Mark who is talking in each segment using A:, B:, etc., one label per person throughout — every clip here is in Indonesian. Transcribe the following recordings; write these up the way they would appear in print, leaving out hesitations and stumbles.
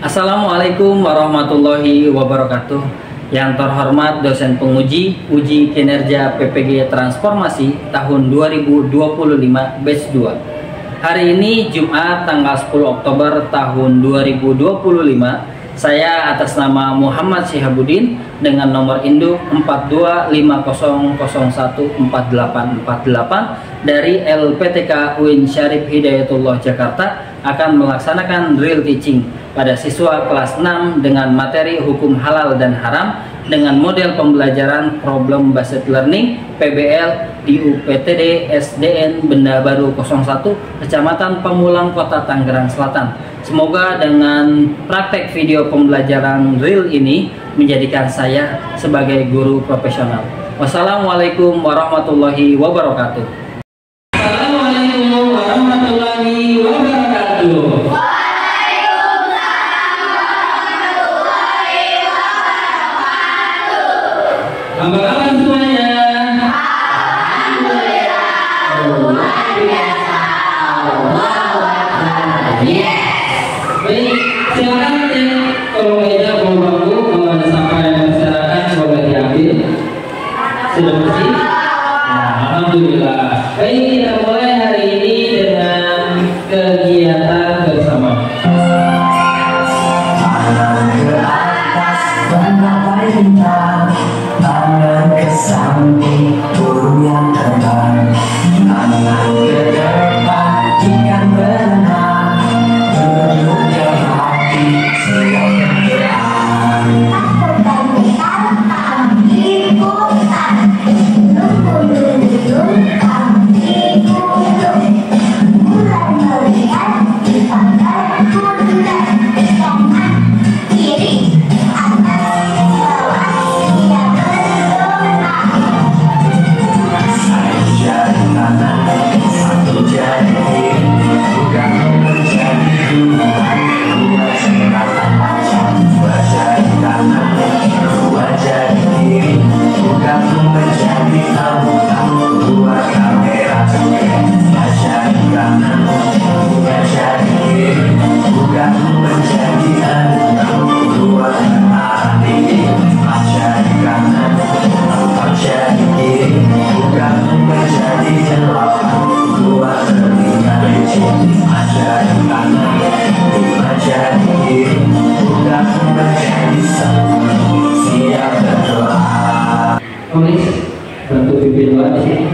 A: Assalamualaikum warahmatullahi wabarakatuh. Yang terhormat dosen penguji uji kinerja PPG Transformasi tahun 2025 batch 2. Hari ini Jumat tanggal 10 Oktober tahun 2025, saya atas nama Muhammad Syihabuddin dengan nomor induk 4250014848 dari LPTK UIN Syarif Hidayatullah Jakarta akan melaksanakan drill teaching pada siswa kelas 6 dengan materi hukum halal dan haram dengan model pembelajaran problem based learning PBL di UPTD SDN Benda Baru 01 Kecamatan Pamulang Kota Tangerang Selatan. Semoga dengan praktek video pembelajaran drill ini menjadikan saya sebagai guru profesional. Wassalamualaikum warahmatullahi wabarakatuh. Assalamualaikum warahmatullahi wabarakatuh. Apa kabar semuanya? Alhamdulillah. Luar biasa. Yes. Baik, silakan kalau meja mau bangku, kalau ada sampah yang berserakan boleh diambil. Sudah bersih? Nah, alhamdulillah. Baik, kita mulai hari ini dengan kegiatan bersama.
B: Tangan ke atas, mencapai bintang. Tangan ke samping, burung yang terbang. Tangan ke depan, ikan berenang. Duduk ke hati, siap bergerak.
A: Tulis bentuk bibir luar di sini.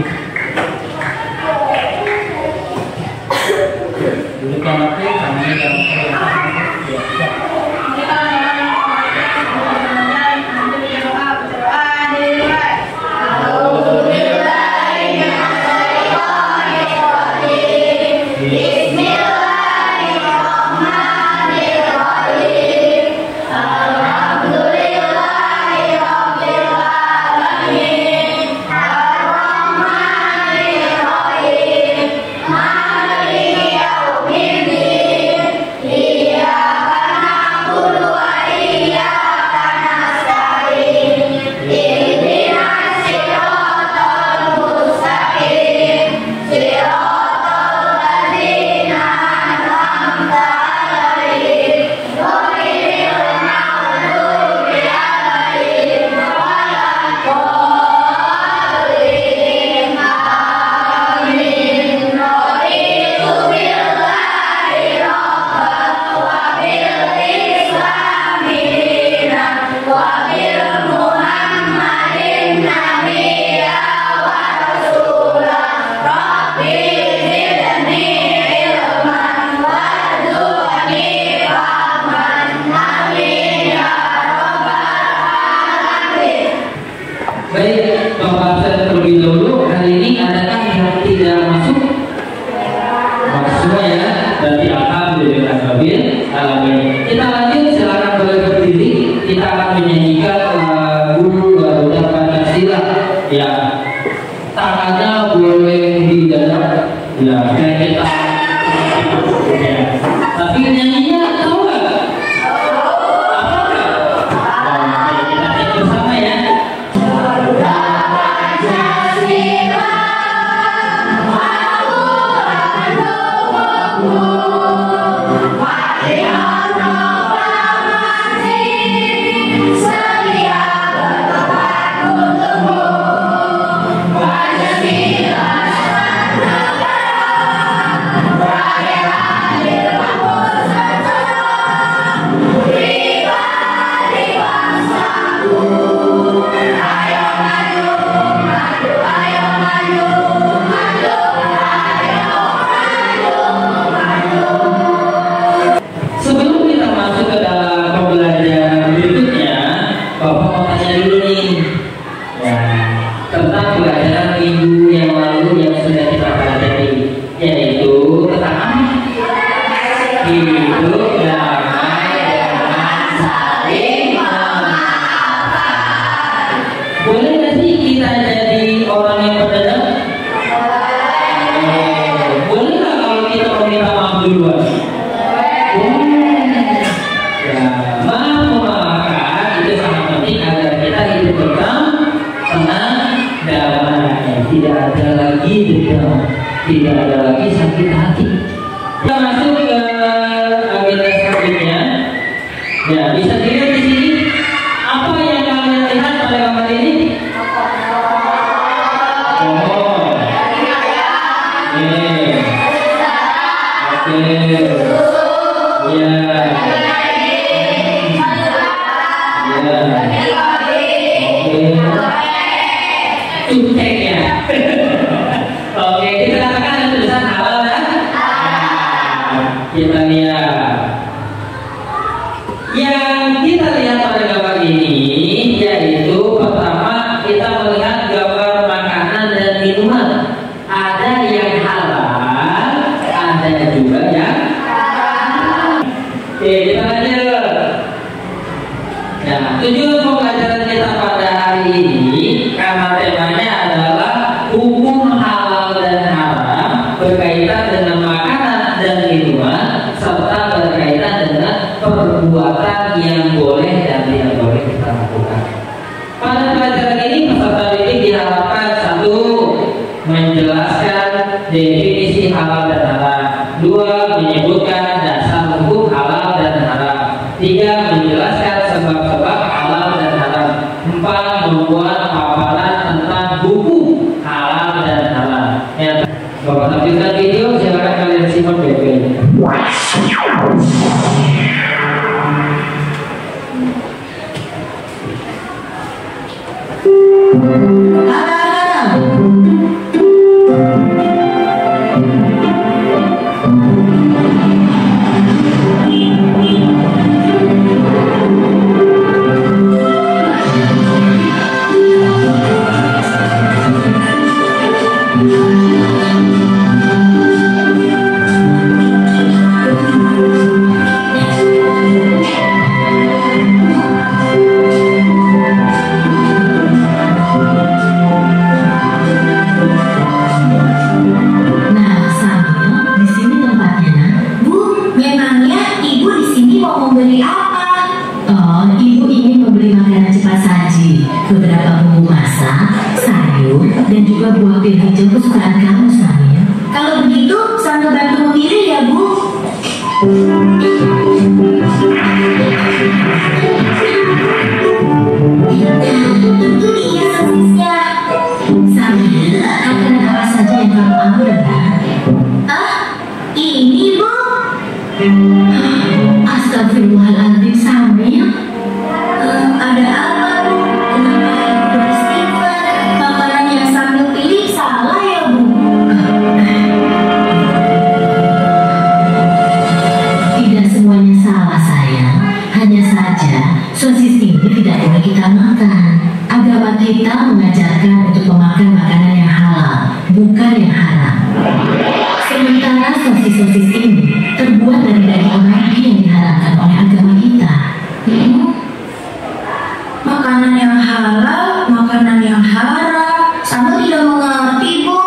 A: Dudukkan kaki, tangan dalam hidup damai dengan saling memaafkan. Boleh nggak sih kita jadi orang yang pendendam? Boleh nggak kalau kita meminta maaf duluan? Memaafkan itu sangat penting agar kita hidup tenang, damai, tidak ada lagi dendam, tidak ada lagi sakit hati. Kita masuk ke agenda selanjutnya. Ya, bisa dilihat di sini apa yang kalian lihat pada gambar ini? Oh, oke, ya. Cuteknya. Oke, kita katakan ada tulisan halal dan kita lihat. Yang kita lihat pada gambar ini yaitu pertama kita melihat gambar makanan dan minuman. Ada yang halal, ada juga yang haram. Oke, kita lanjut. Nah, tujuan pembelajaran kita pada hari ini karena temanya adalah hukum halal dan haram berkaitan dengan makanan dan minuman serta berkaitan dengan perbuatan yang boleh dan tidak boleh kita lakukan. Pada pelajaran ini peserta didik diharapkan satu, menjelaskan definisi halal dan haram. Dua, menyebutkan dasar hukum halal dan haram. Tiga, menjelaskan sebab-sebab halal dan haram. Empat, membuat paparan tentang hukum halal dan haram. Yang Bapak tampilkan video, silakan kalian simak baik-baik.
C: Dan juga buah pil hijau kesukaan kamu, Samia. Kalau begitu, sambil bantu memilih ya, Bu. Itu dia sosisnya. Samia, akan apa saja yang kamu ambil, kan? Ah, ini, Bu. Astagfirullahaladzim, Samia. Ada apa, Bu? Kenapa beristighfar? Makanan yang sambil pilih salah ya, Bu? Tidak semuanya salah, sayang. Hanya saja sosis ini tidak boleh kita makan. Agama kita mengajarkan untuk memakan makanan yang halal, bukan yang haram. Sementara sosis-sosis ini terbuat dari daging babi yang diharamkan oleh agama kita.
D: Makanan yang halal, makanan yang haram, sama tidak mengerti, Bu.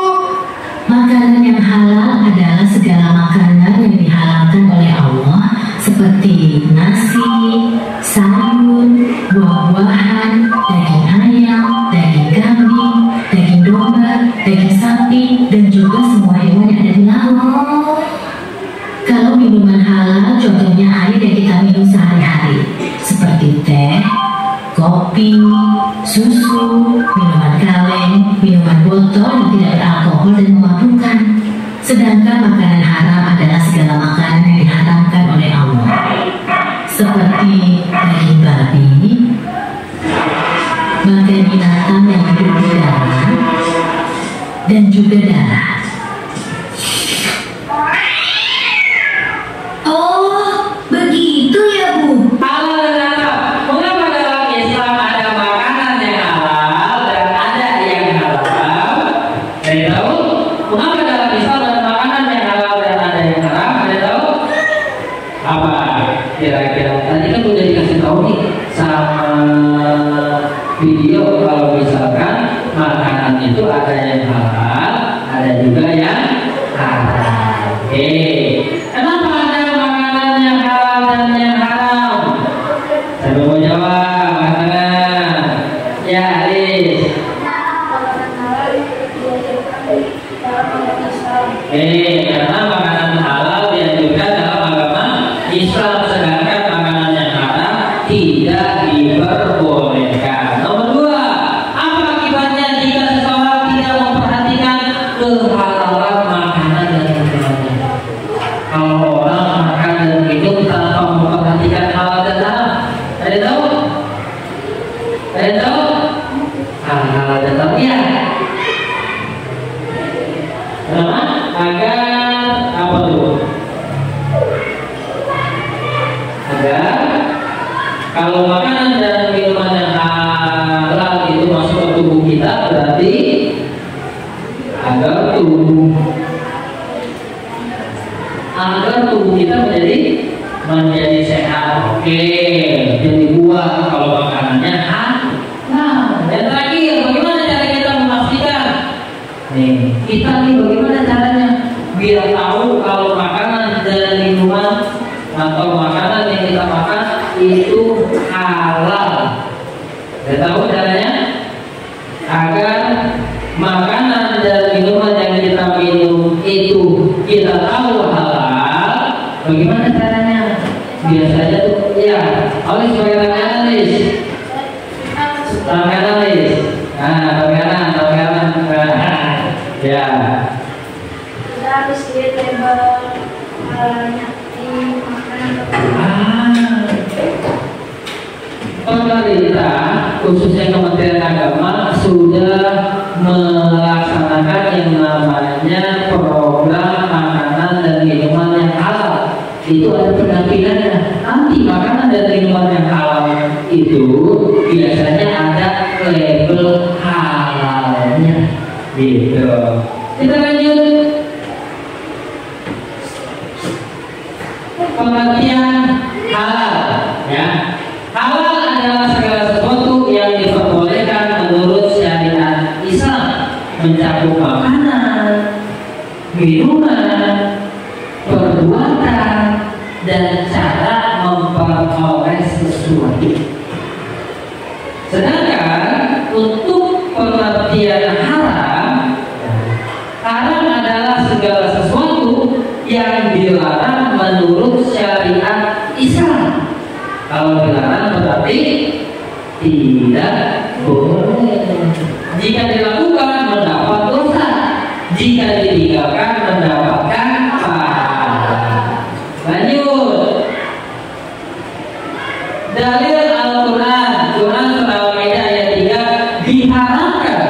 C: Makanan yang halal adalah segala makanan yang dihalalkan oleh Allah, seperti nasi, sayur, buah-buahan, daging ayam, daging kambing, daging domba, daging sapi, dan juga semua hewan yang ada di laut. Kalau minuman halal, contohnya air yang kita minum sehari-hari, seperti teh, kopi, susu, minuman kaleng, minuman botol yang tidak beralkohol dan memabukkan. Sedangkan makanan haram adalah segala makanan yang diharamkan oleh Allah, seperti daging babi, bangkai binatang yang hidup di darat, dan juga darah.
D: Oh, begitu ya, Bu.
A: Halal dan haram. Mengapa dalam Islam ada makanan yang halal dan ada yang haram? Dari tahu? Mengapa dalam Islam ada makanan yang halal dan orang makan dan minum tanpa memperhatikan halal dan haram. Ada tahu? Ada tahu? Halal dan haram ya. Kenapa? Agar apa tuh? Agar kalau makanan dan minuman yang halal itu masuk ke tubuh kita, berarti agar tubuh kita menjadi sehat. Oke, jadi buah kalau makanannya halal. Dan terakhir, bagaimana cara kita memastikan? Nih, kita bagaimana caranya biar tahu kalau makanan dan minuman atau makanan yang kita makan itu halal. Dan tahu caranya agar makanan dan minuman yang kita minum itu kita tahu halal. Bagaimana caranya? Biasanya tuh ya, Alis pakai tangan Alis. Tangan Alis. Nah, tangan. Ya.
E: Kita harus lihat label halalnya di makanan.
A: Pemerintah khususnya Kementerian Agama sudah melaksanakan yang namanya program makanan dan minuman yang halal. Itu ada pendampingannya. Nanti makanan dan minuman yang halal itu biasanya ada label halalnya. Gitu. Kita lanjut. Pengertian halal, ya. Halal adalah segala sesuatu yang diperbolehkan menurut syariat Islam, mencakup makanan, minuman, perbuatan, dan cara memperoleh sesuatu. Sedangkan untuk pengertian haram adalah segala sesuatu yang dilarang menurut syariat Islam. Kalau dilarang berarti tidak boleh. Jika dilakukan mendapat dosa, jika ditinggalkan mendapatkan pahala. Lanjut. Dalil Al-Quran, Quran surah Al-Maidah ayat 3, diharamkan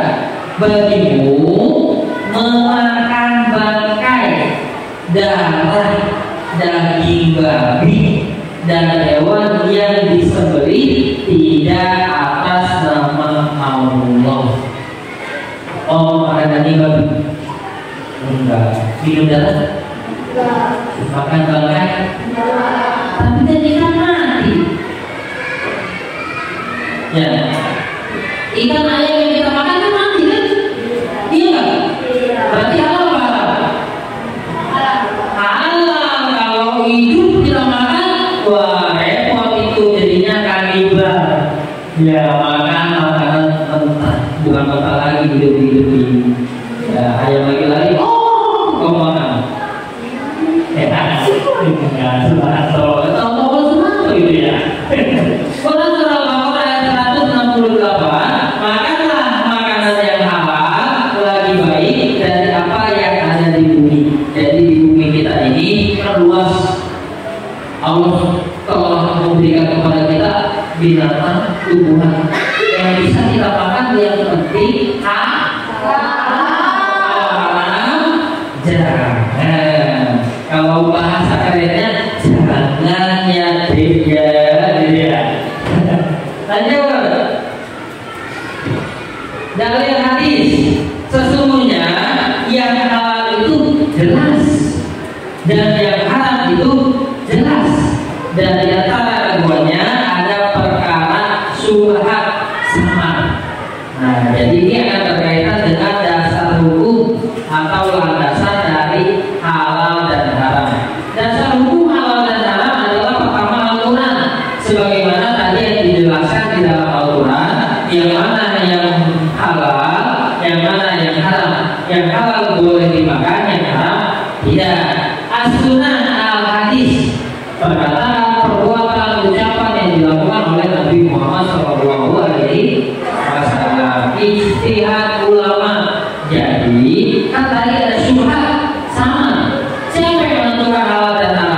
A: bagimu memakan bangkai, darah, daging babi dan hewan yang disembelih tidak atas nama Allah. Oh, makan daging babi? Enggak. Minum darah? Enggak. Makan bangkai? Enggak. Tapi tadi kan mati. Ya. Ikan ayam yang kita makan kan mati kan? Iya nggak? Berarti halal apa haram? Halal. Kalau hidup kita makan, wah repot itu jadinya kanibal. Ya makan makanan mentah, bukan mentah lagi hidup ini. Ya ayam lagi. Oh, kau makan? Enggak, tahu itu ya. Quran surah Al-Baqarah ayat 168, makanlah makanan yang halal lagi baik dari apa yang ada di bumi. Jadi di bumi kita ini kan luas. Allah telah memberikan kepada kita binatang, tumbuhan yang bisa kita makan. Yang penting haram, jangan. Kalau bahasa kerennya jangan ya dia. Lanjut. Dalil hadis, sesungguhnya yang halal itu jelas dan yang haram itu jelas, dan di antara keduanya ada perkara syubhat sama. Nah, jadi ini akan berkaitan dengan dasar hukum atau landasan dari halal dan haram. Dasar hukum halal dan haram adalah pertama Al-Quran, sebagaimana tadi yang dijelaskan di dalam Al-Quran, yang mana yang halal, yang mana yang haram. Yang halal boleh dimakan, yang haram tidak. As-Sunnah al-Hadis, perkataan, perbuatan, ucapan yang dilakukan oleh Nabi Muhammad SAW. Ijtihad ulama. Jadi kan tadi ada syubhat sama. Siapa yang menentukan halal dan haram?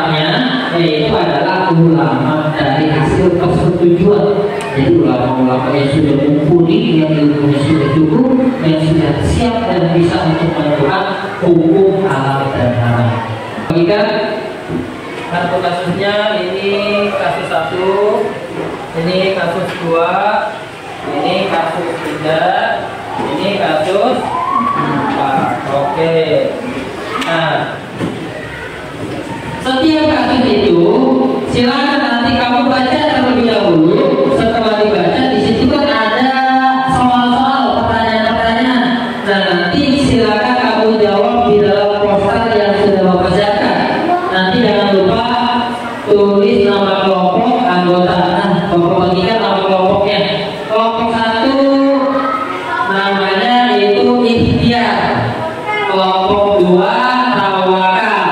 A: ulama dari hasil persetujuan. Jadi ulama-ulama yang sudah mumpuni, yang ilmunya sudah cukup, yang sudah siap dan bisa untuk menentukan hukum halal dan haram. Bagikan kartu kasusnya, ini kasus 1, ini kasus 2, ini kasus 3, ini kasus 4. Oke. Nah, setiap kasus itu silakan nanti kamu baca terlebih dahulu. Setelah dibaca, di situ kan ada soal-soal, pertanyaan-pertanyaan. Nah, nanti silakan kamu jawab di dalam poster yang sudah mempersiapkan. Nanti jangan lupa tulis nama kelompok anggota. Bapak bagikan nama kelompoknya. Kelompok 1 namanya itu ikhtiar. Kelompok 2 tawakal.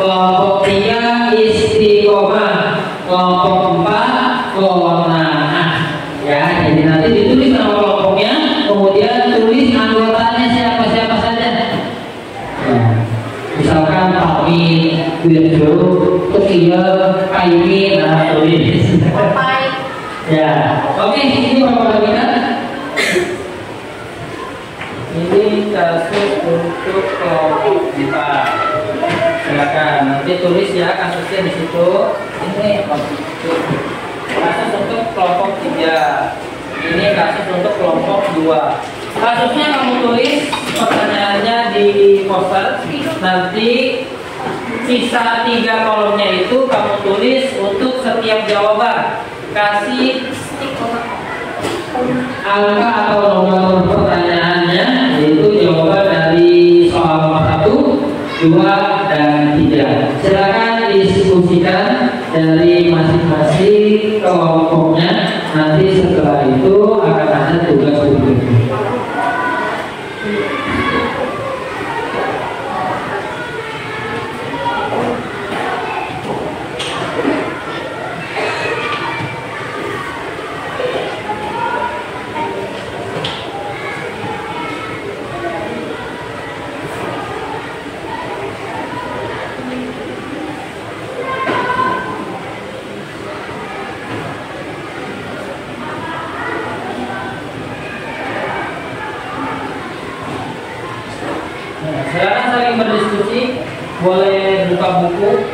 A: Kelompok 3 istiqomah. Kelompok 4 qanaah. Ya, jadi nanti ditulis nama kelompoknya, kemudian tulis anggotanya siapa-siapa saja. Ya. Misalkan Pakmi, Wirjo, Tukia, Kaimi, nah tulis. Ya, oke, ini Bapak bagikan. Ini kasus untuk kelompok 4. Silakan nanti tulis ya kasusnya di situ. Ini kasus untuk kelompok 3. Ini kasus untuk kelompok 2. Kasusnya kamu tulis, pertanyaannya di poster. Nanti sisa 3 kolomnya itu kamu tulis untuk setiap jawaban. Kasih angka atau nomor pertanyaannya, yaitu jawaban dari soal nomor 1, 2, dan 3. Silakan diskusikan dari masing-masing kelompoknya. Nanti setelah itu akan ada tugas berikutnya. Silakan saling berdiskusi, boleh buka buku,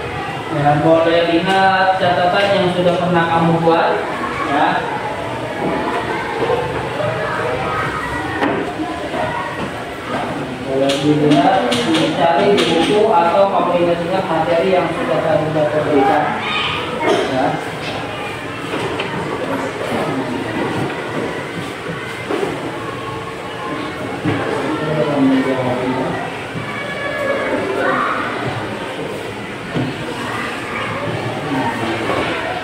A: ya, boleh lihat catatan yang sudah pernah kamu buat, ya. Boleh dilihat, dicari di buku atau kamu ingat-ingat materi yang sudah kamu berikan, ya.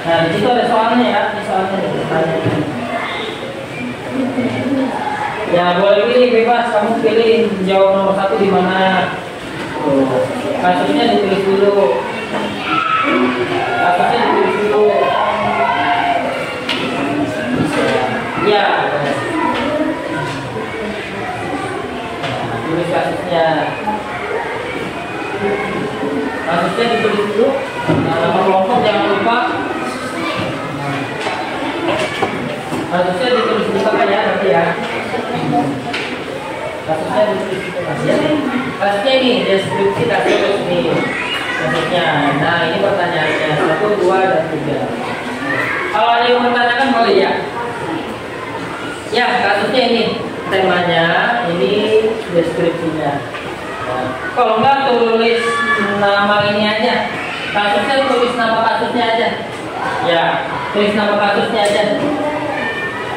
A: Nah, di situ ada soalnya ya, ini soalnya ditanya. Ya, boleh pilih bebas, kamu pilih jawab nomor 1 di mana. Kasusnya ditulis dulu. Kasusnya ditulis dulu. Ya. Tulis kasusnya. Kasusnya ditulis dulu. Nah, nama kelompok jangan lupa. Kasusnya ditulis di tengah ya nanti ya. Kasusnya ditulis di tengah ya. Kasusnya ini deskripsi kasus ini. Kasusnya. Nah, ini pertanyaannya 1, 2, dan 3. Kalau ada yang bertanyakan boleh ya. Ya, kasusnya ini temanya, ini deskripsinya. Nah, kalau enggak tulis nama ini aja. Kasusnya tulis nama kasusnya aja. Ya, tulis nama kasusnya aja.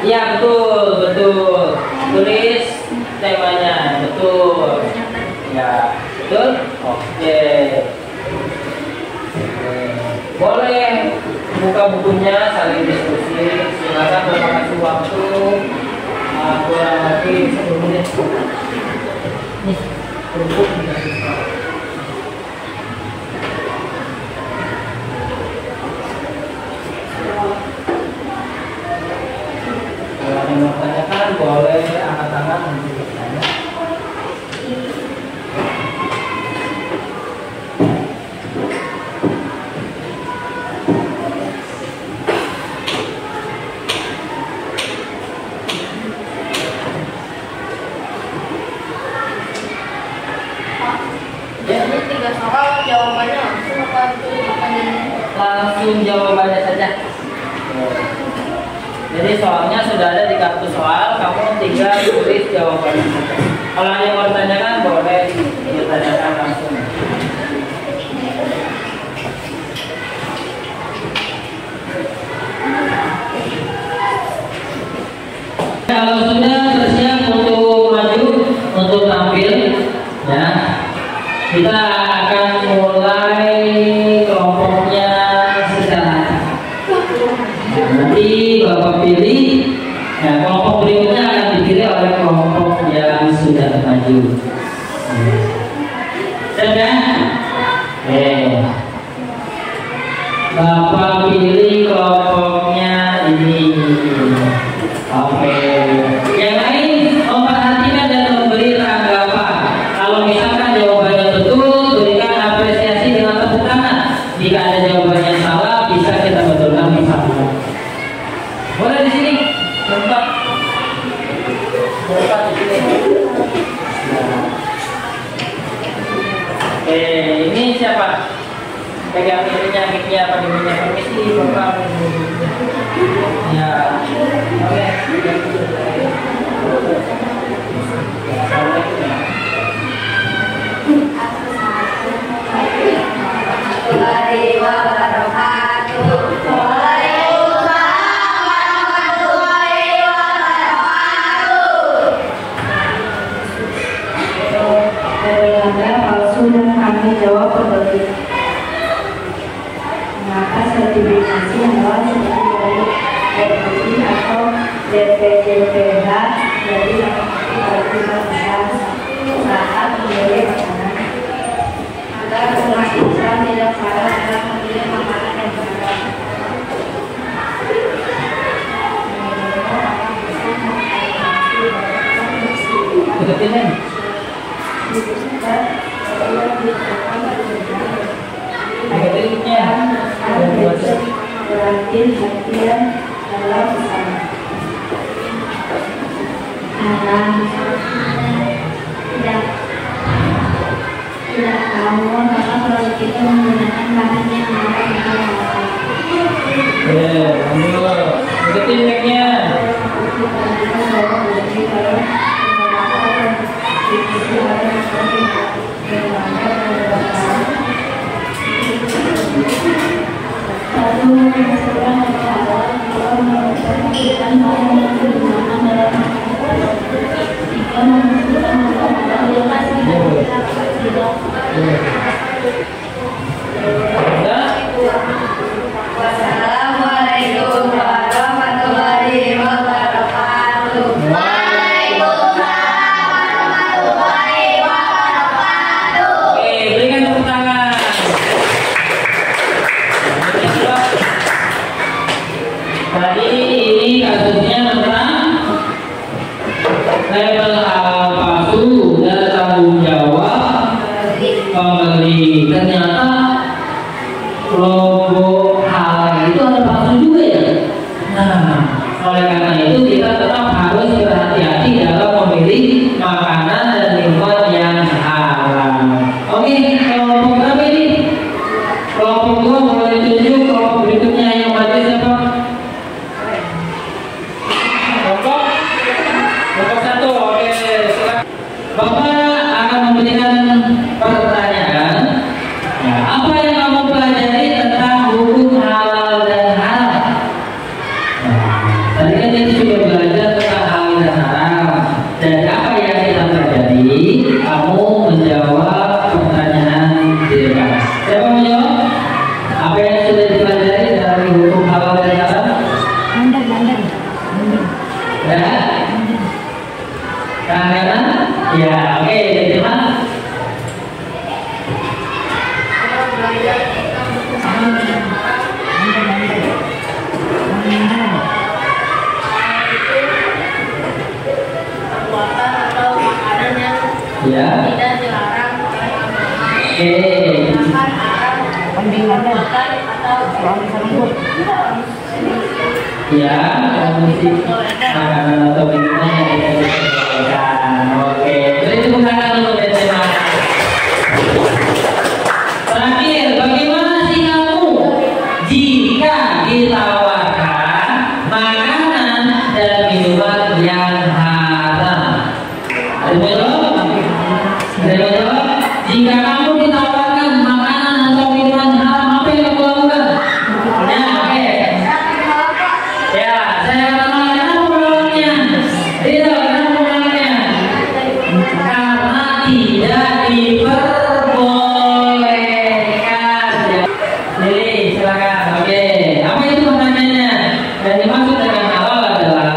A: Ya, betul. Tulis temanya, betul. Ya, betul. Oke. Boleh buka bukunya, saling diskusi. Silakan Bapak kasih waktu kurang lebih 10 menit. Nih, untuk dikasih. Kalau yang mau tanyakan boleh angkat tangan untuk bertanya. langsung jawabannya saja. Jadi soalnya sudah ada di kartu soal, kamu tinggal tulis jawabannya saja. Kalau ada yang mau ditanyakan, boleh ditanyakan langsung. Kalau sudah bersiap untuk maju, untuk tampil, ya, kita akan mulai kelompoknya sekarang. Nanti Bapak pilih, ya, kelompok berikutnya akan dipilih oleh kelompok yang sudah maju. Sudah? Bapak pilih kelompoknya ini. Oke. Yang lain memperhatikan dan memberi tanggapan. Kalau misalkan jawabannya betul, berikan apresiasi dengan tepuk tangan. Jika ada jawabannya salah, bisa kita betulkan bersama. Boleh di sini, tempat di sini. Ini siapa? Pegang ininya, mic-nya apa ininya? Permisi, Bapak. Ya, oke.
E: Palsu dan kami jawab berbeda. Maka sertifikasi adalah seperti dari DPI atau DPJPH, jadi yang berarti besar saat memilih makanan agar umat Islam tidak salah dalam memilih makanan yang benar. Berarti bagian dalam bersama. Tidak tahu maka kalau kita menggunakan bahan yang mana kita makan.
A: Deketin mic-nya.
E: Wassalamualaikum warahmatullahi wabarakatuh. Waalaikumsalam warahmatullahi wabarakatuh.
A: Oke, berikan tepuk tangan. Tadi ini kasusnya tentang label hal palsu dan tanggung jawab pembeli. Ternyata logo halal itu ada palsu juga ya. Nah, oleh karena itu kita tetap harus berhati-hati dalam memilih makanan dan minuman yang halal. Oke, kelompok berapa ini? Kelompok 2 boleh tunjuk kelompok berikutnya yang maju siapa? Kelompok 1, oke, silakan. Bapak akan memberikan pertanyaan. Ya, apa yang kamu pelajari tentang hukum halal dan haram? Nah, tadi kan kita sudah belajar tentang halal dan haram. Dan apa yang kita pelajari? Kamu menjawab pertanyaan di depan. Siapa mau jawab? Apa yang sudah dipelajari dari hukum halal dan haram? Ya. Kanan? Ya, oke, diterima.
E: Perbuatan atau makanan yang
A: Ya.
E: tidak dilarang oleh agama.
A: Oke.
E: Makan haram, perbuatan atau
A: Ya, kondisi makanan atau minuman yang tidak diperbolehkan. Oke, jadi tepuk tangan untuk Benzema. Terakhir, bagaimana sih kamu ditawarkan makanan dan minuman yang haram. Jika kamu ditawarkan makanan atau minuman haram, apa yang kamu lakukan? Ya, oke. Ya, saya menolaknya. Apa menolaknya? Tidak, kenapa menolaknya? Karena tidak diperbolehkan. Jadi, silakan. Oke, apa itu pertanyaannya? Dan dimaksud dengan halal adalah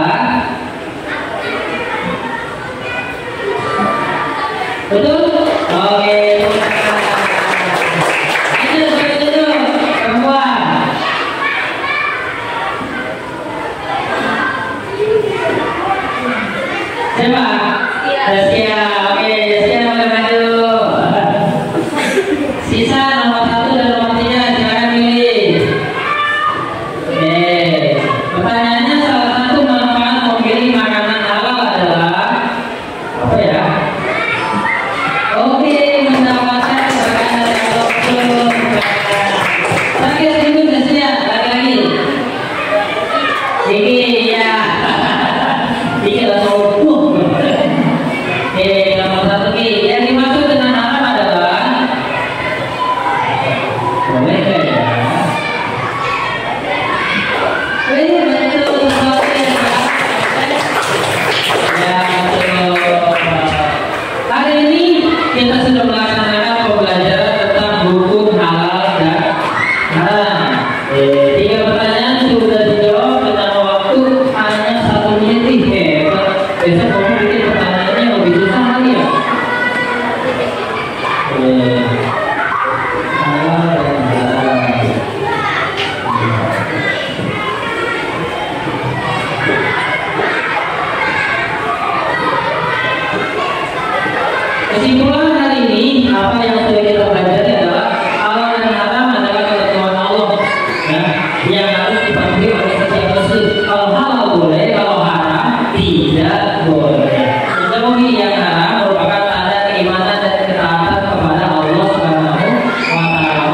A: betul? Oke. Itu perempuan. Siapa? Zaskia. Oke, Zaskia boleh maju. Sisa nomor 1 dan nomor 3 silakan pilih. Oke. Pertanyaannya salah satu manfaat memilih makanan halal adalah apa ya? Oke, mendapatkan keberkahan dari Allah. Sakit sedikit Zaskia, lagi. Ini ya. Ini langsung. Nomor 1 Ki. Yang dimaksud dengan haram adalah boleh nggak ya? Betul, ya betul. Hari ini kita sudah melaksanakan pembelajaran tentang hukum halal dan haram. 3 pertanyaan sudah dijawab dengan waktu hanya 1 menit. Besok kamu bikin pertanyaannya lebih susah kali ya. Halal dan haram. Kesimpulan hari ini, apa yang sudah kita pelajari adalah halal dan haram adalah ketentuan Allah, ya, yang harus dipatuhi oleh setiap muslim. Kalau halal boleh, kalau haram tidak boleh. Tetapi yang haram merupakan tanda keimanan dan ketaatan kepada Allah Subhanahu wa Ta'ala.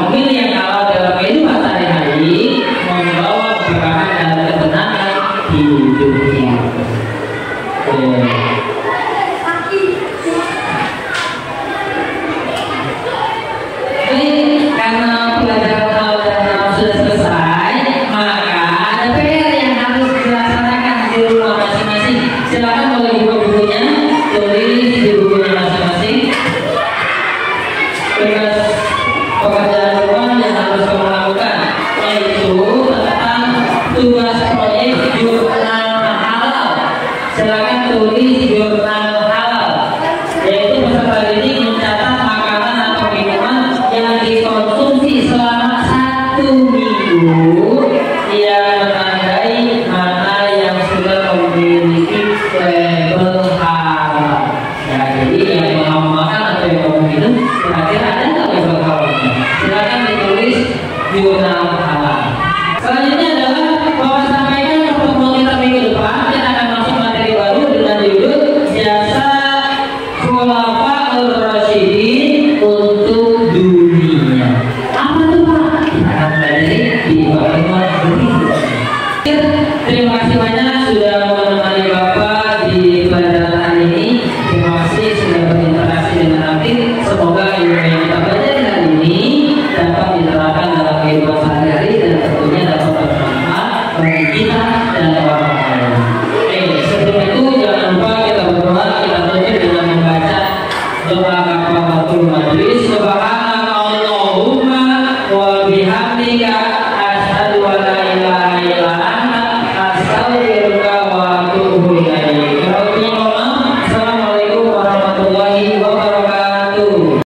A: Memilih yang halal dalam kehidupan sehari-hari membawa keberkahan dan ketenangan di hidup kita. Karena pelajaran halal dan haram sudah selesai, maka ada PR yang harus dilaksanakan di rumah masing-masing. Silakan boleh dibuka bukunya, tulis di bukunya masing-masing. Tugas pekerjaan rumah yang harus kamu lakukan yaitu tentang tugas proyek jurnal halal. Silakan tulis jurnal halal, yaitu peserta didik mencatat makanan atau minuman yang dikonsumsi selama 1 minggu, yang menandai mana yang sudah memiliki label halal. Ya, jadi yang mau makan atau yang mau minum kira-kira ada nggak label halalnya? Silakan ditulis jurnal halal. Selanjutnya